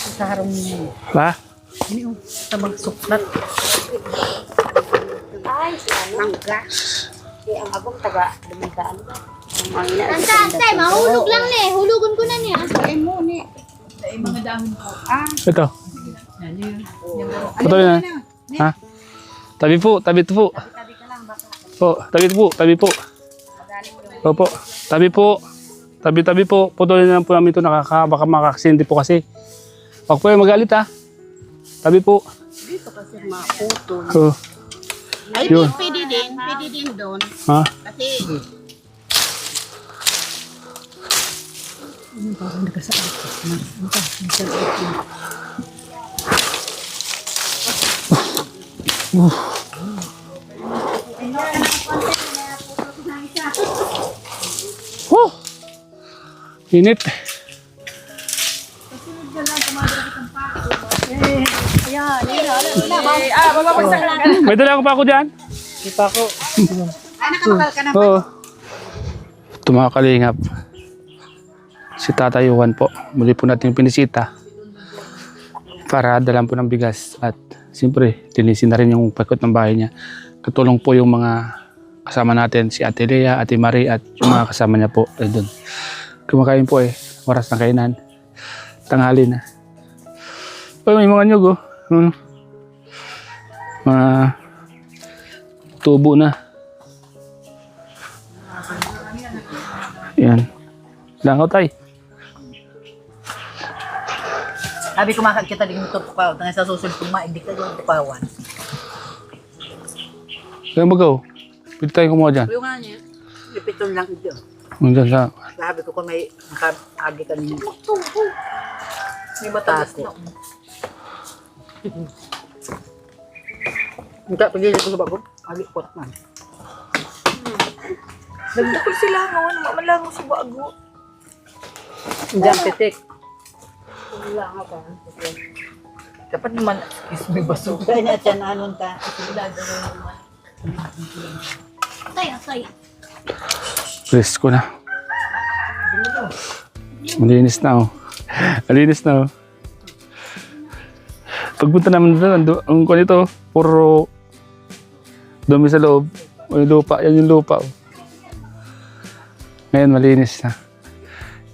Sa harong niyo. Ba? Ini yung tabang suklat. Ay, mangga. Ang abong taga dumigaan. Antay, mahulog lang ni. Hulugon ko na niya. Ay mo ni. Ay, mga dahon po. Ito. Yan yun. Patuloy na. Ha? Tabi po, tabi po. Tabi ka lang baka. Po, tabi po, tabi po. Opo, tabi po. Tabi-tabi po. Patuloy na lang po namin ito. Baka makakasindi po kasi. Huwag po yung magalit ha. Tabi po. Dito kasi maputol. Oh. Ay, Yun. pwede din doon. Ha? Kasi parang nagkasakit. Oh! Init. May dala ko pa ako dyan. Ay, nakapakal ka na. Oo. Ito mga kalingap. Si Tatay Juan po. Muli po natin pinisita. Para dalan po ng bigas. At siyempre, tinisin na rin yung pakot ng bahay niya. Katulong po yung mga kasama natin. Si Ate Lea, Ate Marie at yung mga kasama niya po. Ay doon. Kumakain po eh. Oras ng kainan. Tanghali na. Oh, may mga nyug oh. Mga tubo na. Yan. Langaw tay. Sabi ko makakita din ito tukaw. Tangay sa susunod kong maigdik ka yung tukawan. Kaya magaw. Pwede tayo kumuha dyan. Yung nga niya. Lipiton lang ito. Nandyan sa... Sabi ko kung may makakagi ka niyo. May mataas na. Hindi, pagigil ko sa bago. Alikot na. Nagdakol sila ngayon, mamalango sa bago. Hindi ang pitik. Dapat naman, excuse me, baso. Kaya na siya na anong ta. Atay. Presko na. Malinis na oh. Malinis na oh. Pagpunta namin doon, ang kuha nito, puro dumi sa loob. Yung lupa, yan yung lupa oh. Ngayon malinis na.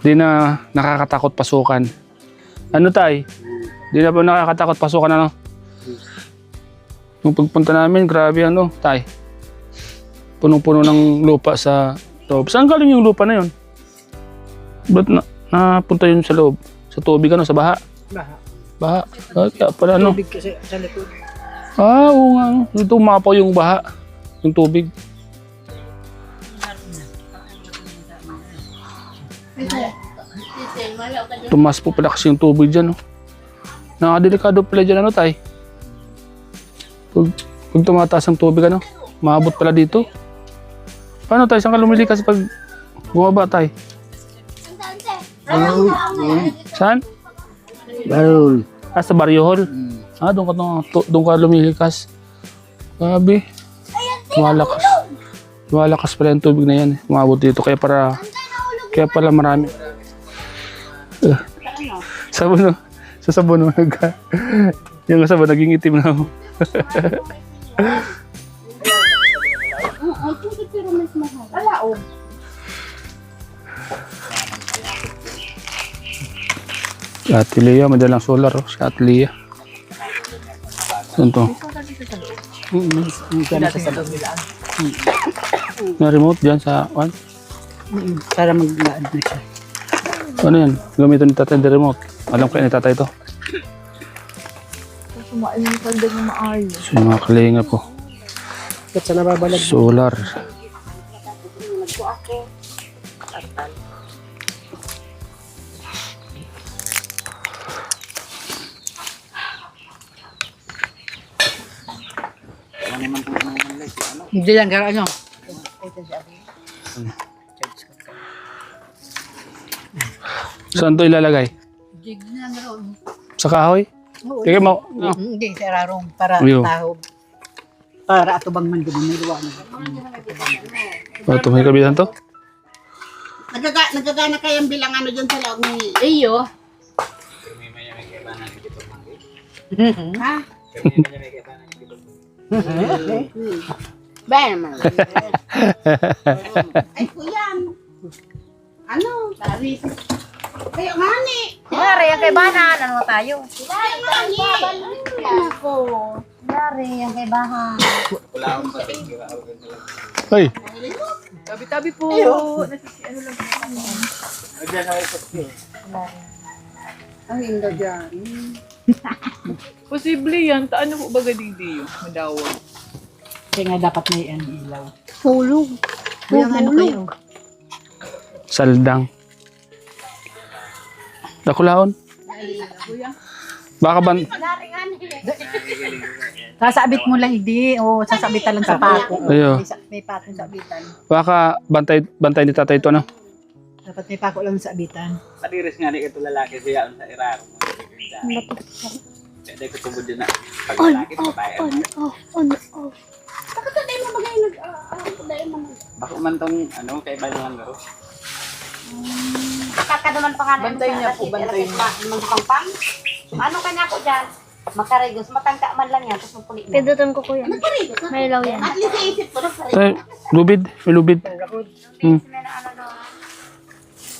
Hindi na nakakatakot pasukan. Ano tay? Hindi na po nakakatakot pasukan ano? Yung pagpunta namin, grabe ano, tay. Punong-puno ng lupa sa loob. Saan galing yung lupa na yun? Ba't napunta yun sa loob? Sa tubig ano, sa baha? Baha. Kaya pala ano? Tubig kasi sa likod. Ah, oo nga. Dito umapaw yung baha. Yung tubig. Tumas po pala kasi yung tubig dyan. Oh. Nakakadelikado pala dyan ano tay? Pag tumataas ang tubig ano, maabot pala dito. Paano tay? Saan ka lumilikas pag bumaba tay? Saan? Barul. Ah, sa Barrio Hall? Ah, doon ka lumilikas. Grabe. Lumalakas. Lumalakas pala yung tubig na yan. Umabot dito. Kaya pala marami. Sabon no? Sa sabon no? Yung sabon naging itim na ako. Wala, oh. Si Ate Lea, madalang solar. Oh. Si Ate Lea. Saan to? Na remote dyan sa one? Para mag-laan na siya. Ano yan? Gamitin ni tatay the remote. Alam ko yan ni tatay ito. Sumain yung kalda ng maayos. So yung mga kalinga po. Ba't sa nababalag? Solar. Hindi lang gara ano. Saan to ilalagay? Jig na naroon. Sa kahoy? Sige mo. Hindi, sa rarong para Ayun. tahog. Para atubang man din may luwa na. Ito may kabilan to? Nagagana kayang bilang ano dyan sa loob ni... Iyo. Ha? Ba naman. Ay, kuya. Ano? Dari. Kayo nga ni. Yari, yung kay Bahan. Ano tayo? Kayo nga ni. Ako. Yari, yung kay Bahan. Ay, Tabi-tabi po. Ano lang. Ang indo dyan. Posible yan. Taan na po baga digdi yun. Madawag. Kaya nga dapat may ilaw. Hulog. Kuya, ano kayo? saldang. Dakulaon. Baka ban... Sasabit mo lang, hindi. O, sasabitan lang sa pako. Ayo. May pakong sabitan. Baka bantay ni tatay ito, no? Dapat may pako lang sa sabitan. Padiris nga ni ito lalaki siya sa iraro mo. Pwede ko tubod din na pag lalaki babae. Bakit tayo mo bagay nag... Bako man tong ano kay Baluhan garo. Kakaduman pa nga na. Bantay niya po, bantay niya. Magpangpang. Ano kanya ko dyan? Makarigos. Matangka man lang yan. Tapos mapulit na. Pindutan ko kuya. Nagparigos. May ilaw yan. At least iisip ko nagparigos. Tay, lubid. May lubid. Hmm.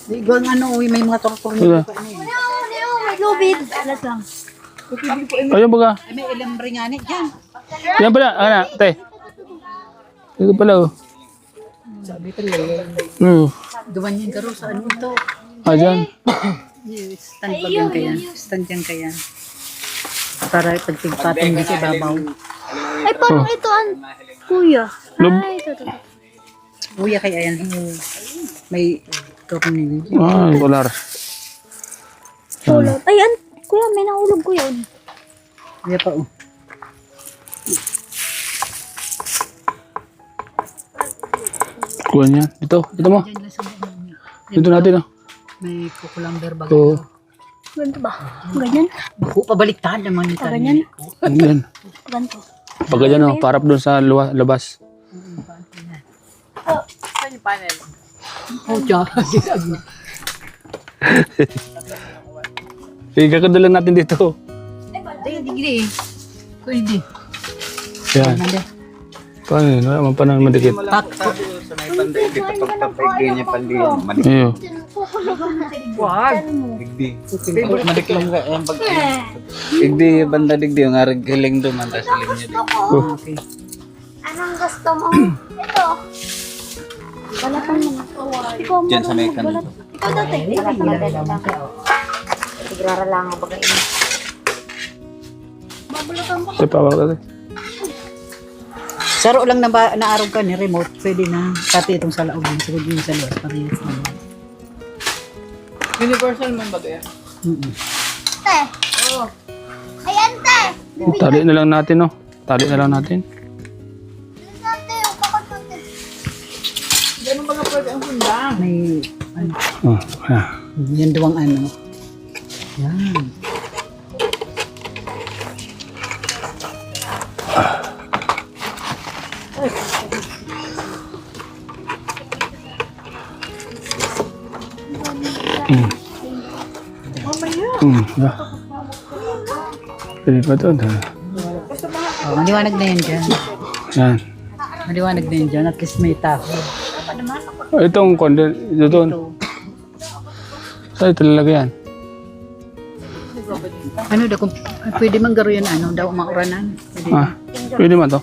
Di ko ano, may mga tortor Wala. pa ano yun. May lubid. Alas lang. Ayun baga. Ay, may ilambre nga ni dyan. Yan pala. Ana, tay. Ito pala, oh. Sabi ko lang. Duman yan karo sa ano ito. Dyan. Stand pa yan kaya. Stand yan kaya. Para pagtigpatan mo sa babaw. Ay, paano ito an? Kuya. Lub- Ay, ito. Kuya kaya yan. May tornilyo. Solar. Hulog. Ay, kuya, may nahulog ko yun. Kuya pa oh. Kuha niya. Ito. Ito mo. Diyan lang sa ano. Dito natin, oh. May kukulamber baga. Ito. Ganito ba? Ganyan? Baku pabaliktad naman ito. Ganyan? Yan. Ganito. Pag ganyan, oh. Parap doon sa labas. Saan yung panel? Oh, tiyan. Ikakadulan natin dito. Digdi. Pwede. Yan. Paano yun? Wala man pa nang madikit. Sa may panday dito pagtapay ganyan pandiyan. Madik. Ayun. Wag. Digdi. Madik lang ka ang pag digdi banda digdi yung arag hiling do man tas hiling niya. Anong gusto mo? Ito. Balatan mo. Ikaw mo. Diyan sa may kanto. Ikaw dati. Tigrara lang ang bagay. Ito pa ako dati. Saro lang na naarog ka ni remote, pwede na. Pati itong sa laog, sigod yung sa labas, parehas naman. Universal man baga yan. Te. Ay, ante. Tali na lang natin, oh. Tali na lang natin. Ante, yung kakatutin. Ganun baga pwede ang sundang. May, ano, Oh, yeah. yan duwang ano. Yan. Yeah. Pwede pa ito. Oh, maliwanag na yan dyan. Yan. Maliwanag na yan dyan, at least may tao. Itong conden, ito doon. Saan ito lalagyan? Ano daw, kung pwede man garo yan, ano daw, mauranan. Pwede. Pwede man to.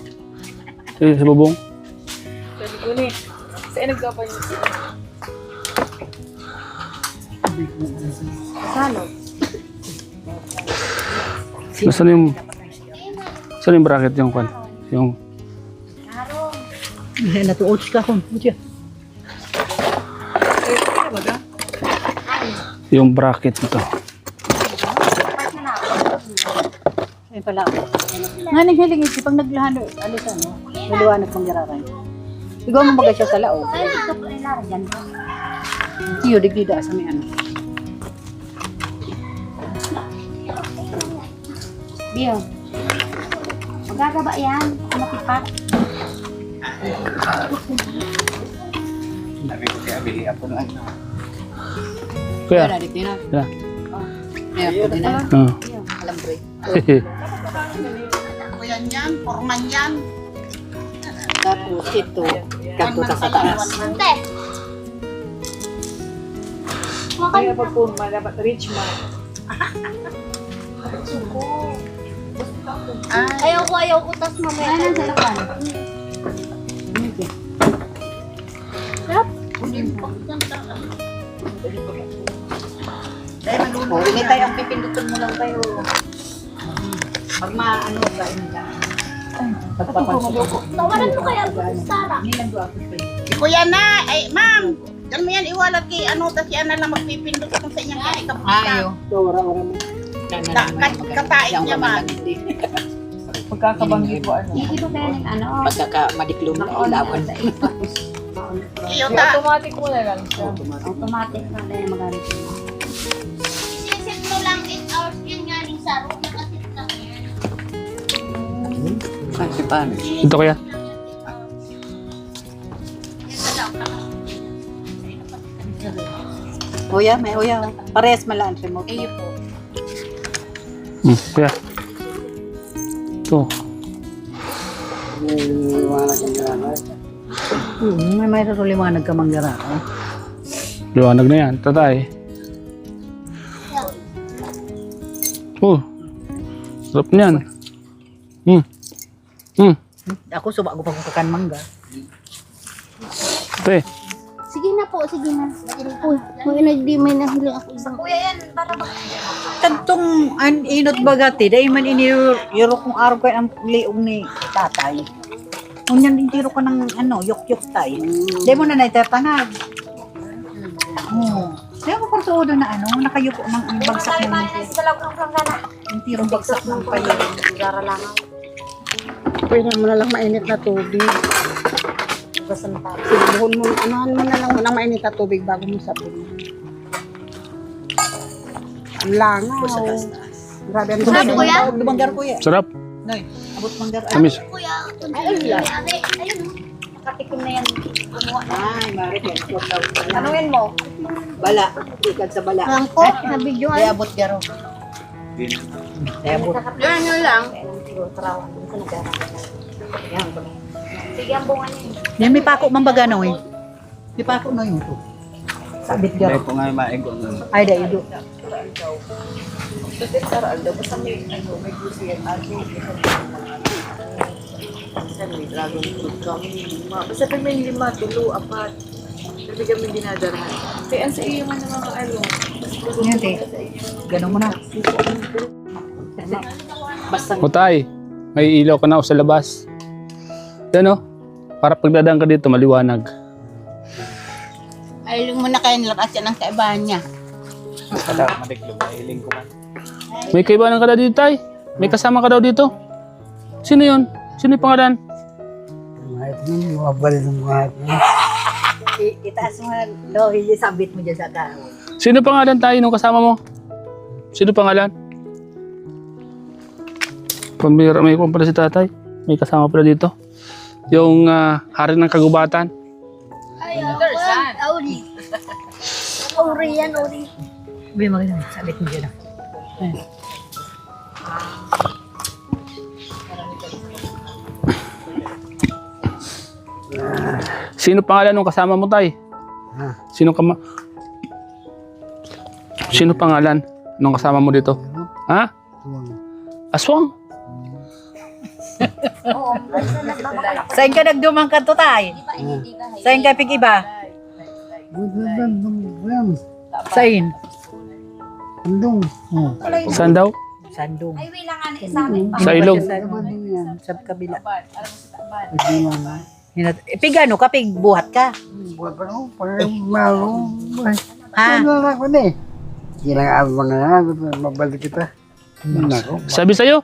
Pwede sa bubong. Sabi ko ni. Saan nagkapan yun? Saan yung bracket yung kwan? Yung Ay, natuot ka kung. yung bracket nito. Ay pala. Nga naghiling ito, pag naglahano, alis ano, maliwanag pang gararay. Ikaw mo bagay siya sa laog. Ay, ito po ay largan. Tiyo, digdida sa may ano. Biyo. Magagaba yan. Matipak. Sabi ko kaya bili ako lang. Kuya. Wala, di na. Yeah. Kaya pwede na. Oh. Lambre. Tapos ito, kanto ta sa taas. Ante. Kaya pag puma, dapat rich man. Ayaw ko, tas mamaya. Ano sa lakan? O, ini tayo ang pipindutin mo lang kayo. Pag maano ka, ini lang. Pagpapansin ko. Tawaran mo kaya ako si Sarah. Ini lang doon ako. Kuya na, ay ma'am, dyan mo yan iwalag kay ano, tas yan na lang magpipindot kung sa inyong kaya Ayo. katain niya ma'am. Pagkakabanggit ko ano. Hindi ba kaya ng ano? Pagkaka-madiklong na ilawan. Iyo ta, Automatic mo na lang siya. Automatic na lang magalit mo. Isisit mo lang 8 hours yan nga ni Sarah. Nakasit lang yan. Si paano? Ito kaya? Kuya, may kuya. Parehas malaan siya mo. Kaya. Ito. May liwanag ka mangyara. Liwanag na yan. Tatay. Oh. Sarap niyan. Ako suba ko pag kakan mangga. Ate. Sige na po, sige na. Uy, may nahuli ako isang. Kantong inot bagati, dahil man iniro kong araw ko ang liong ni tatay. Unyan din tiro ko ng yok-yok tayo. Dahil mo na naitatanag. Dahil ko parto doon na nakayuko ng bagsak ng yung tirong bagsak ng payo. pwede mo na lang mainit na tubig. Sibuhon mo, anuhan mo na lang ng mainit na tubig bago mo sabihin. Ang langaw. Grabe ang Sarap, kuya? Lumanggar kuya. Sarap. Noy, abot manggar. Tamis. Kuya, ayun. Nakatikim na yan. Ay, marit yan. Anuin mo? Bala. Ikan sa bala. Lang po, na video. Kaya abot garo. Kaya abot. Yan yun lang. Sige, ang bunga niya. Yan may pako mambaga Noy. May pako na yun to. Sabit Hindi garo. ko nga maigon. Ay, da ido. Kasi Sarah Aldo, basta may gusto yan. Basta may dragon fruit kami. Basta pag may 5, 3, 4. Sabi kami dinadarahan. Kaya ang sa iyo man ng mga Yan, te. Ganun mo na. Basta Utay. May ilaw ka na sa labas. Yan o. Para pagdadaan ka dito, maliwanag. Ay, mo na kayo nilakas yan ang kaibahan niya. Kada madiklog na hiling ko man. May kaibahan ka daw dito, tay. May kasama ka daw dito. Sino yun? Sino yung pangalan? itaas mo na. No, hindi sabit mo dyan sa kahoy. Sino pangalan tayo nung kasama mo? Sino pangalan? Pambira, may kung pala si tatay. May kasama pala dito. Yung hari ng kagubatan. Auri. Auri yan, Auri. Sabi mo ganun, sabit mo dyan. Sino pangalan nung kasama mo, tay? Sino pangalan nung kasama mo dito? Ha? Aswang. Saan ka nagdumang kanto tay? Saan ka pig iba? Saan? Saan daw? Sandong. Ay, wala nga na sa amin pa. Sa ilog. Sa kabila. Pig ano ka? Pig buhat ka? Ha? Ilang abang na mabalik kita. Sabi sa'yo?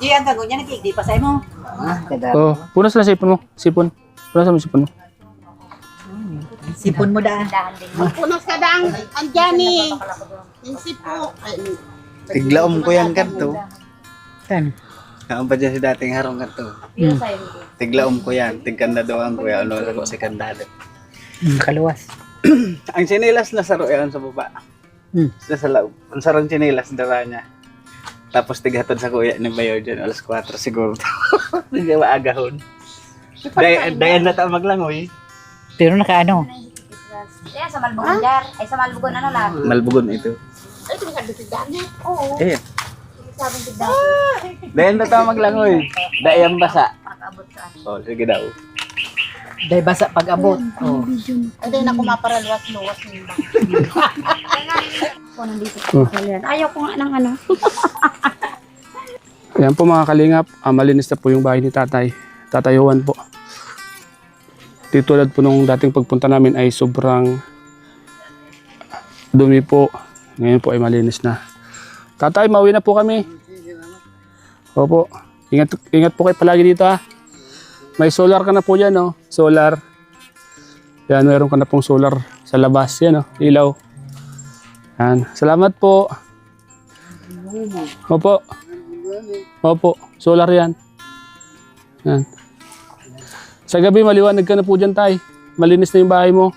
Iyan ka niya nag-igdi pa sa'yo mo. Oh, punas na sipon mo. Sipon. Punas mo sipon mo. Sipon mo daan. Punas ka dang, andyan eh. Yung sipo. Ay, Tiglaom ko yan kanto. Kan? Kaan pa dyan si dating harong kanto. Tiglaom ko yan. Tigkanda doon ko yan. Ano ko si kandado. Kaluwas. Ang sinilas na saro yan sa baba. Sa loob. Ang sarang chinelas dala niya. Tapos tigatod sa kuya ni Bayo dyan. Alas 4 siguro. Hindi maagahon. Dayan na tayo maglangoy. Pero nakaano. Kaya sa Malbugon jar. Ay sa Malbugon ano lang. Malbugon ito. Ay, pinagdagdagan niya. Oo. Eh, Sabing tigdan. dayan na tayo maglangoy. Dayan basa. Makaabot sa ano. Oh, sige daw. Dahil basa pag-abot. Oh. Ay, dahil na kumaparaluwas-luwas ng bang. Kung nandito Oh. sa yan. Ayaw ko nga ng ano. Ayan po mga kalingap, malinis na po yung bahay ni tatay. Tatayuan po. Di tulad po nung dating pagpunta namin ay sobrang dumi po. Ngayon po ay malinis na. Tatay, mauwi na po kami. Opo. Ingat po kayo palagi dito ha. May solar ka na po dyan, no? Solar. Yan, meron ka na pong solar sa labas. Yan, no? Ilaw. Yan. Salamat po. Opo. Opo. Solar yan. Yan. Sa gabi, maliwanag ka na po dyan, tay. Malinis na yung bahay mo.